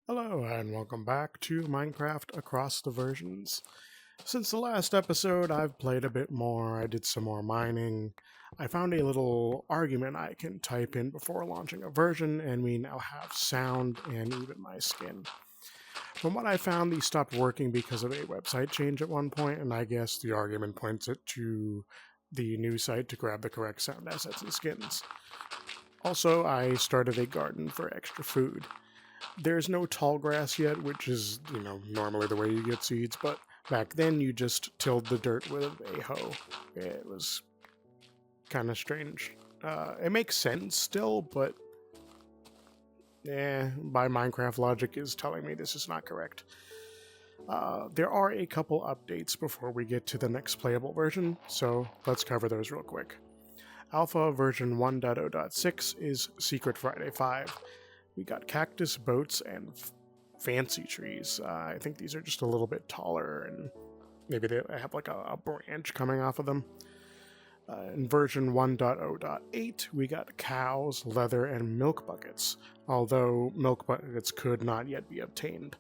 Hello and welcome back to Minecraft Across the Versions. Since the last episode, I've played a bit more, I did some more mining. I found a little argument I can type in before launching a version, and we now have sound and even my skin. From what I found, these stopped working because of a website change at one point, and I guess the argument points it to the new site to grab the correct sound assets and skins. Also, I started a garden for extra food. There's no tall grass yet, which is, normally the way you get seeds, but back then you just tilled the dirt with a hoe. It was kind of strange. It makes sense still, but by Minecraft logic is telling me this is not correct. There are a couple updates before we get to the next playable version, so let's cover those real quick. Alpha version 1.0.6 is Secret Friday 5. We got cactus, boats, and fancy trees. I think these are just a little bit taller, and maybe they have like a branch coming off of them. In version 1.0.8, we got cows, leather, and milk buckets, although milk buckets could not yet be obtained.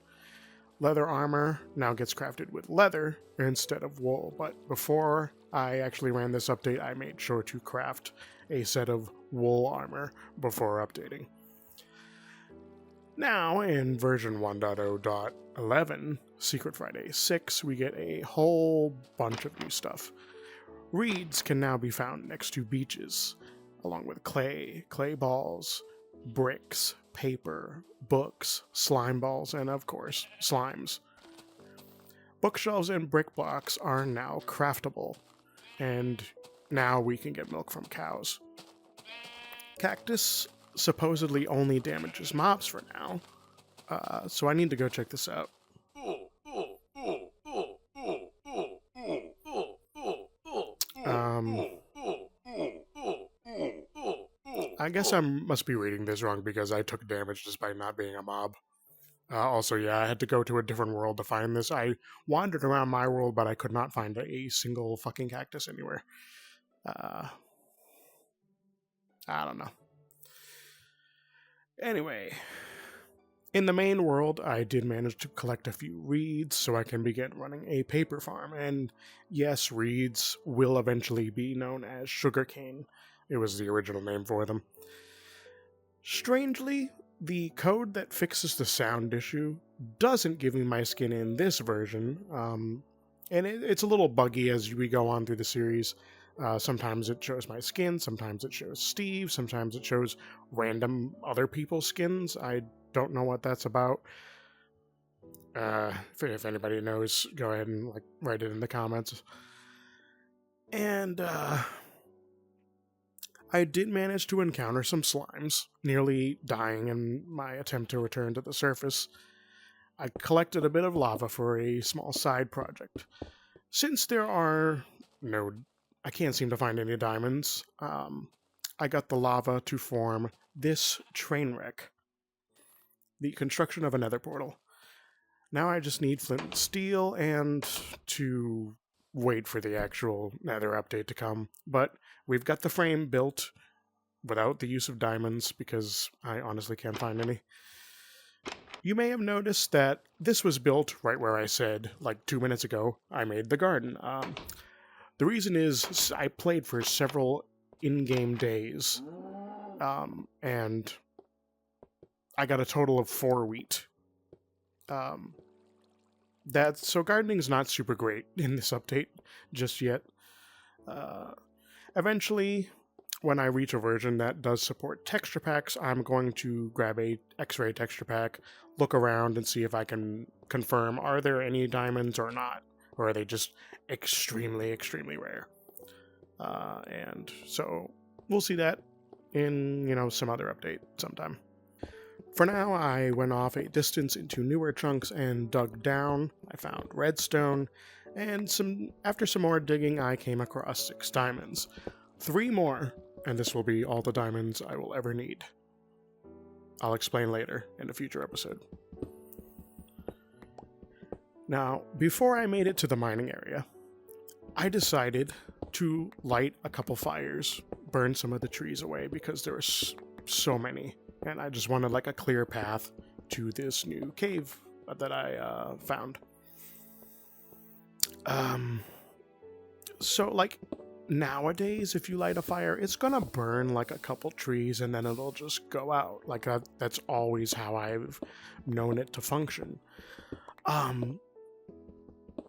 Leather armor now gets crafted with leather instead of wool, but before I actually ran this update, I made sure to craft a set of wool armor before updating. Now, in version 1.0.11, Secret Friday 6, we get a whole bunch of new stuff. Reeds can now be found next to beaches, along with clay balls, bricks, paper, books, slime balls, and of course, slimes. Bookshelves and brick blocks are now craftable, and now we can get milk from cows. Cactus supposedly only damages mobs for now, so I need to go check this out. I guess I must be reading this wrong because I took damage just by not being a mob. Also, I had to go to a different world to find this. I wandered around my world, but I could not find a single fucking cactus anywhere. I don't know. Anyway, in the main world, I did manage to collect a few reeds so I can begin running a paper farm. And yes, reeds will eventually be known as sugarcane. It was the original name for them. Strangely, the code that fixes the sound issue doesn't give me my skin in this version, and it's a little buggy as we go on through the series. Sometimes it shows my skin, sometimes it shows Steve, sometimes it shows random other people's skins. I don't know what that's about. If anybody knows, go ahead and write it in the comments. And I did manage to encounter some slimes, nearly dying in my attempt to return to the surface. I collected a bit of lava for a small side project. Since there are I can't seem to find any diamonds, I got the lava to form this train wreck. The construction of a nether portal. Now I just need flint and steel and to wait for the actual nether update to come. But we've got the frame built without the use of diamonds because I honestly can't find any. You may have noticed that this was built right where I said, 2 minutes ago, I made the garden. The reason is I played for several in-game days, and I got a total of 4 wheat. So gardening's not super great in this update just yet. Eventually, when I reach a version that does support texture packs, I'm going to grab a X-ray texture pack, look around, and see if I can confirm are there any diamonds or not, or are they just extremely, extremely rare. And so we'll see that in, some other update sometime. For now, I went off a distance into newer chunks and dug down. I found redstone, and after some more digging, I came across 6 diamonds. 3 more, and this will be all the diamonds I will ever need. I'll explain later in a future episode. Now, before I made it to the mining area, I decided to light a couple fires, burn some of the trees away because there were so many, and I just wanted a clear path to this new cave that I found. So, like, nowadays, if you light a fire, it's gonna burn like a couple trees and then it'll just go out. Like, that's always how I've known it to function.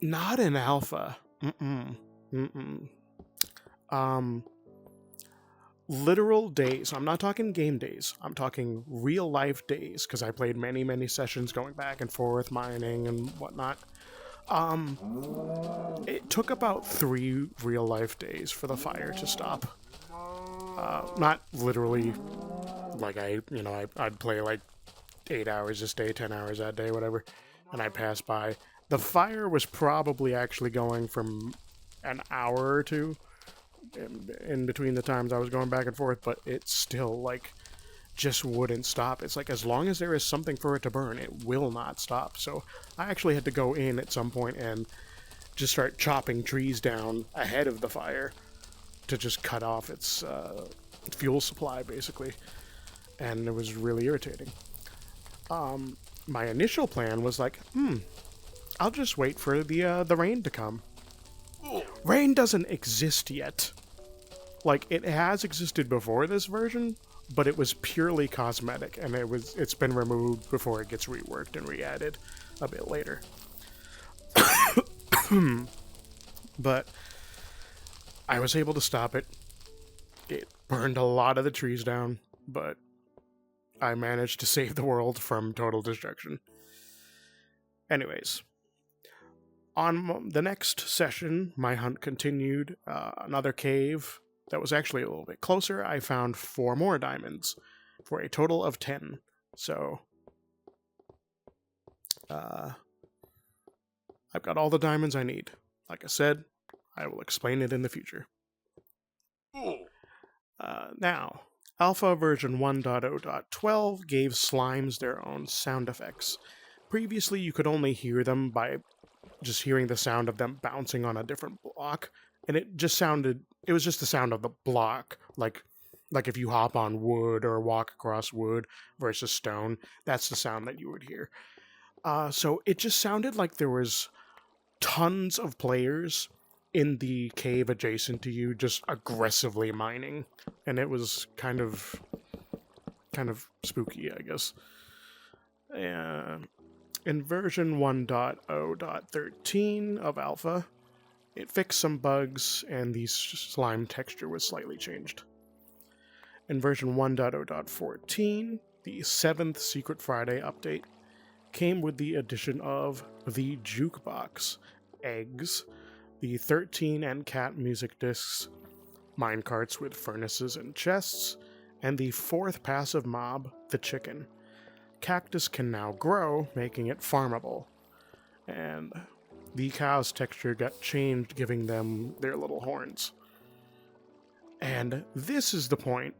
Not in alpha. Literal days. I'm not talking game days. I'm talking real life days, because I played many sessions going back and forth, mining and whatnot. It took about 3 real life days for the fire to stop. Not literally, like I'd play like 8 hours this day, 10 hours that day, whatever, and I'd pass by. The fire was probably actually going from an hour or two in between the times I was going back and forth, but it still, like, just wouldn't stop. It's like, as long as there is something for it to burn, it will not stop. So I actually had to go in at some point and just start chopping trees down ahead of the fire to just cut off its fuel supply, basically. And it was really irritating. My initial plan was like, I'll just wait for the rain to come. Rain doesn't exist yet. Like, it has existed before this version, but it was purely cosmetic, and it's been removed before it gets reworked and re-added a bit later. But I was able to stop it. It burned a lot of the trees down, but I managed to save the world from total destruction. Anyways, on the next session, my hunt continued. Another cave that was actually a little bit closer. I found 4 more diamonds for a total of 10. So, I've got all the diamonds I need. Like I said, I will explain it in the future. Now, Alpha version 1.0.12 gave slimes their own sound effects. Previously, you could only hear them by just hearing the sound of them bouncing on a different block, and it was just the sound of the block, like if you hop on wood or walk across wood versus stone, that's the sound that you would hear. So it just sounded like there was tons of players in the cave adjacent to you just aggressively mining, and it was kind of spooky, I guess. In version 1.0.13 of Alpha, it fixed some bugs, and the slime texture was slightly changed. In version 1.0.14, the 7th Secret Friday update came with the addition of the jukebox, eggs, the 13 and cat music discs, minecarts with furnaces and chests, and the 4th passive mob, the chicken. Cactus can now grow, making it farmable. And the cow's texture got changed, giving them their little horns. And this is the point,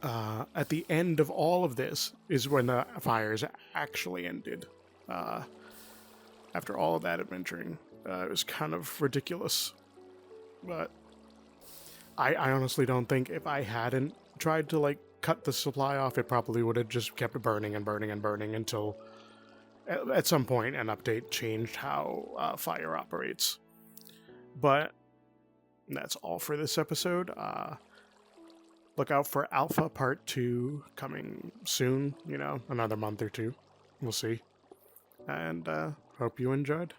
at the end of all of this, is when the fires actually ended. After all of that adventuring, it was kind of ridiculous. But I honestly don't think if I hadn't tried to, like, cut the supply off, it probably would have just kept burning and burning and burning until at some point an update changed how fire operates. But that's all for this episode. Look out for Alpha Part 2 coming soon, another month or two. We'll see. And hope you enjoyed.